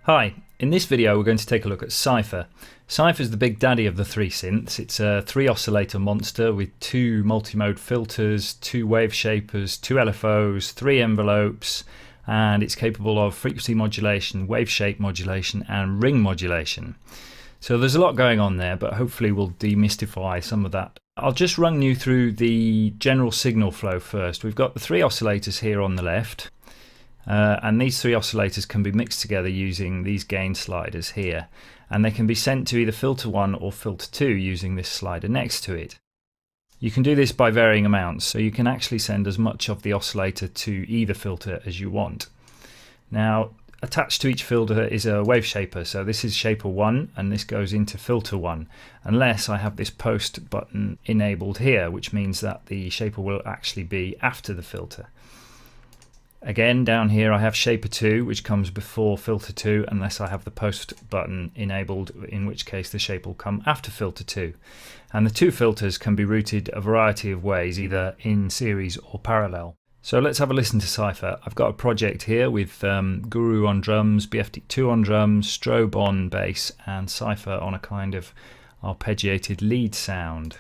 Hi, in this video we're going to take a look at Cypher. Cypher is the big daddy of the three synths. It's a 3 oscillator monster with 2 multi-mode filters, 2 wave shapers, 2 LFOs, 3 envelopes, and it's capable of frequency modulation, wave shape modulation and ring modulation. So there's a lot going on there, but hopefully we'll demystify some of that. I'll just run you through the general signal flow first. We've got the 3 oscillators here on the left. And these 3 oscillators can be mixed together using these gain sliders here, and they can be sent to either filter 1 or filter 2 using this slider next to it. You can do this by varying amounts, so you can actually send as much of the oscillator to either filter as you want. Now, attached to each filter is a wave shaper, so this is shaper 1 and this goes into filter 1, unless I have this post button enabled here, which means that the shaper will actually be after the filter. Again, down here I have shaper 2, which comes before filter 2 unless I have the post button enabled, in which case the shape will come after filter 2. And the 2 filters can be routed a variety of ways, either in series or parallel. So let's have a listen to Cypher. I've got a project here with Guru on drums, BFD2 on drums, Strobe on bass and Cypher on a kind of arpeggiated lead sound.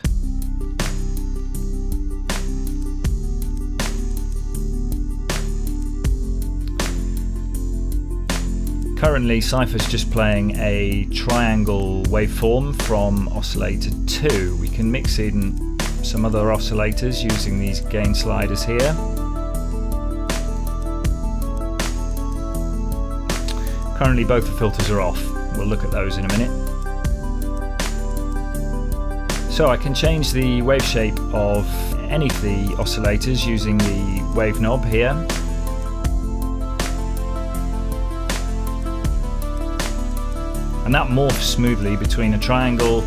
Currently Cypher's just playing a triangle waveform from oscillator 2. We can mix in some other oscillators using these gain sliders here. Currently both the filters are off. We'll look at those in a minute. So I can change the wave shape of any of the oscillators using the wave knob here. And that morphs smoothly between a triangle,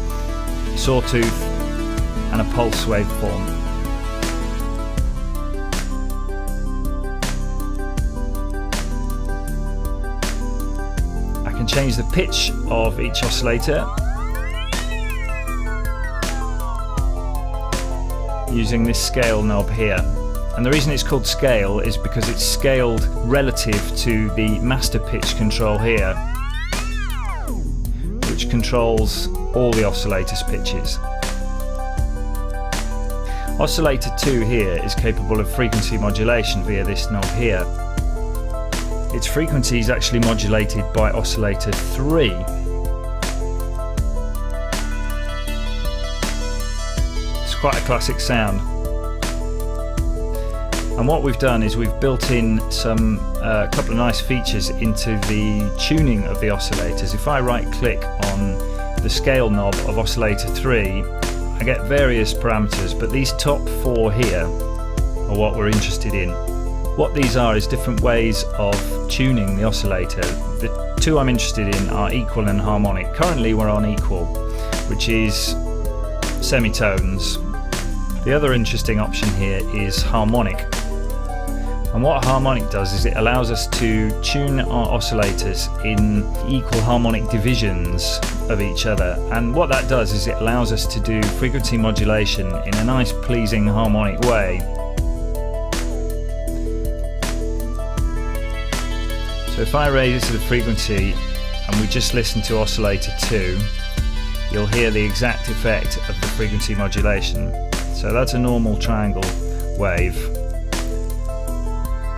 sawtooth and a pulse waveform. I can change the pitch of each oscillator using this scale knob here. And the reason it's called scale is because it's scaled relative to the master pitch control here, which controls all the oscillator's pitches. Oscillator 2 here is capable of frequency modulation via this knob here. Its frequency is actually modulated by oscillator 3. It's quite a classic sound. And what we've done is we've built in some couple of nice features into the tuning of the oscillators. If I right click on the scale knob of oscillator 3, I get various parameters, but these top 4 here are what we're interested in. What these are is different ways of tuning the oscillator. The 2 I'm interested in are equal and harmonic. Currently we're on equal, which is semitones. The other interesting option here is harmonic. And what harmonic does is it allows us to tune our oscillators in equal harmonic divisions of each other. And what that does is it allows us to do frequency modulation in a nice, pleasing, harmonic way. So if I raise it to the frequency and we just listen to oscillator 2, you'll hear the exact effect of the frequency modulation. So that's a normal triangle wave.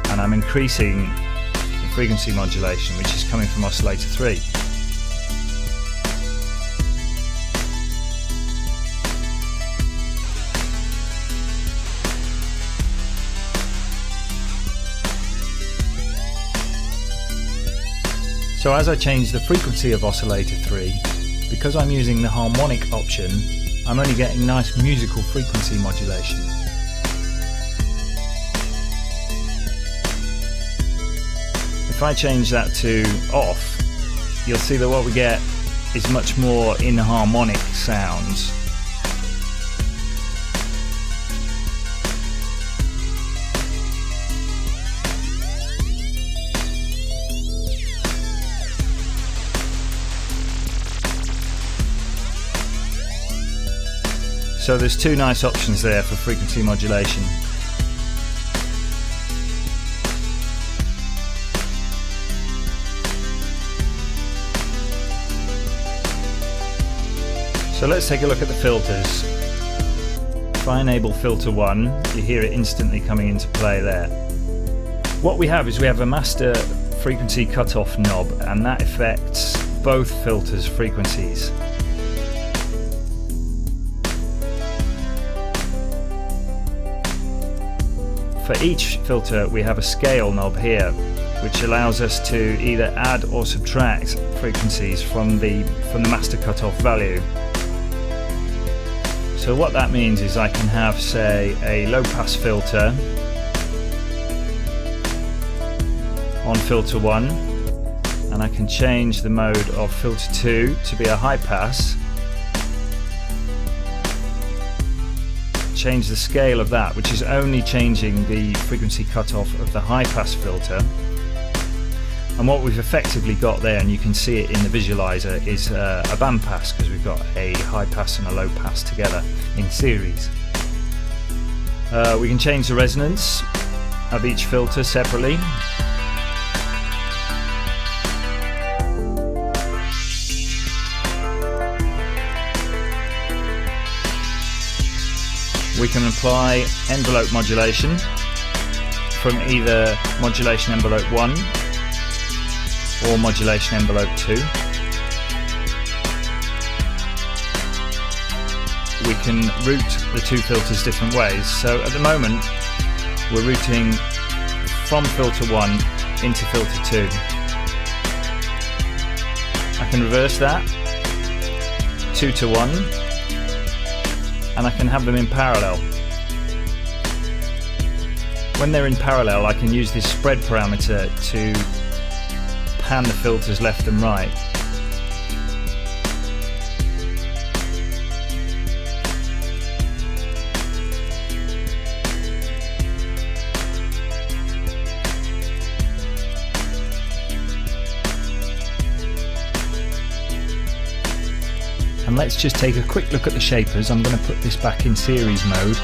And I'm increasing the frequency modulation, which is coming from oscillator 3. So as I change the frequency of oscillator 3, because I'm using the harmonic option, I'm only getting nice musical frequency modulation. If I change that to off, you'll see that what we get is much more inharmonic sounds. So there's 2 nice options there for frequency modulation. So let's take a look at the filters. If I enable filter 1, you hear it instantly coming into play there. What we have is we have a master frequency cutoff knob, and that affects both filters' frequencies. For each filter we have a scale knob here, which allows us to either add or subtract frequencies from the master cutoff value. So what that means is I can have, say, a low pass filter on filter 1, and I can change the mode of filter 2 to be a high pass, change the scale of that, which is only changing the frequency cutoff of the high pass filter. And what we've effectively got there, and you can see it in the visualizer, is a band pass, because we've got a high pass and a low pass together in series. We can change the resonance of each filter separately. We can apply envelope modulation from either modulation envelope 1 or modulation envelope 2. We can route the two filters different ways. So at the moment we're routing from filter 1 into filter 2. I can reverse that 2 to 1, and I can have them in parallel. When they're in parallel, I can use this spread parameter to pan the filters left and right. And let's just take a quick look at the shapers. I'm going to put this back in series mode.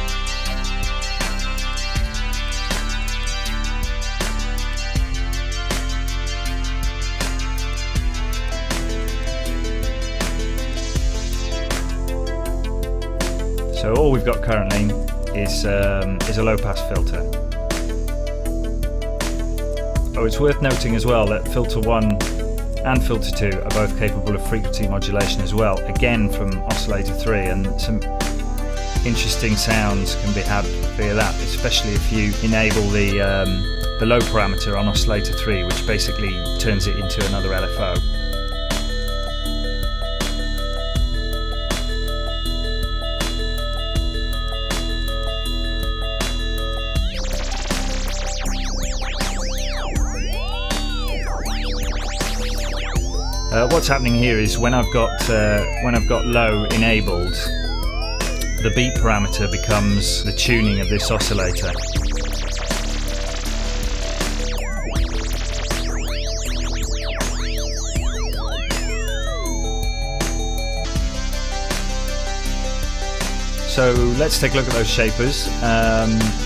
So all we've got currently is a low pass filter. Oh, it's worth noting as well that filter 1 and filter 2 are both capable of frequency modulation as well, again from oscillator 3, and some interesting sounds can be had via that, especially if you enable the low parameter on oscillator 3, which basically turns it into another LFO. What's happening here is when I've got low enabled, the beat parameter becomes the tuning of this oscillator. So let's take a look at those shapers.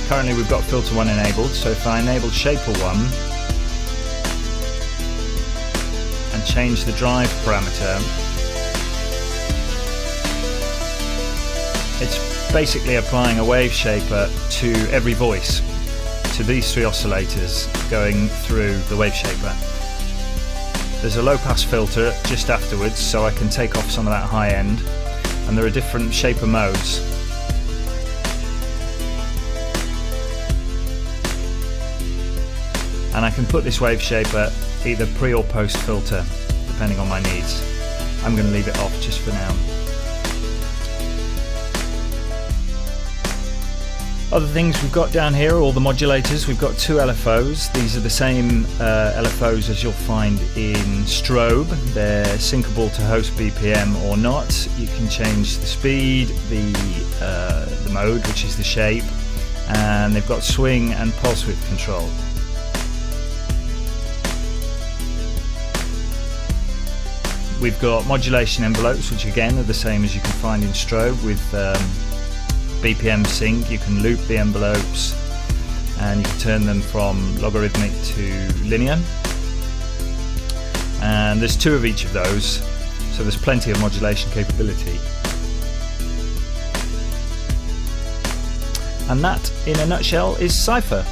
Currently we've got filter 1 enabled, so if I enable shaper 1 and change the drive parameter, it's basically applying a wave shaper to every voice, to these three oscillators going through the wave shaper. There's a low pass filter just afterwards, so I can take off some of that high end, and there are different shaper modes. And I can put this wave shaper either pre or post filter, depending on my needs. I'm going to leave it off just for now. Other things we've got down here are all the modulators. We've got two LFOs. These are the same LFOs as you'll find in strobe. They're syncable to host BPM or not. You can change the speed, the mode, which is the shape, and they've got swing and pulse width control. We've got modulation envelopes, which again are the same as you can find in strobe with BPM sync. You can loop the envelopes and you can turn them from logarithmic to linear. And there's two of each of those, so there's plenty of modulation capability. And that, in a nutshell, is Cypher.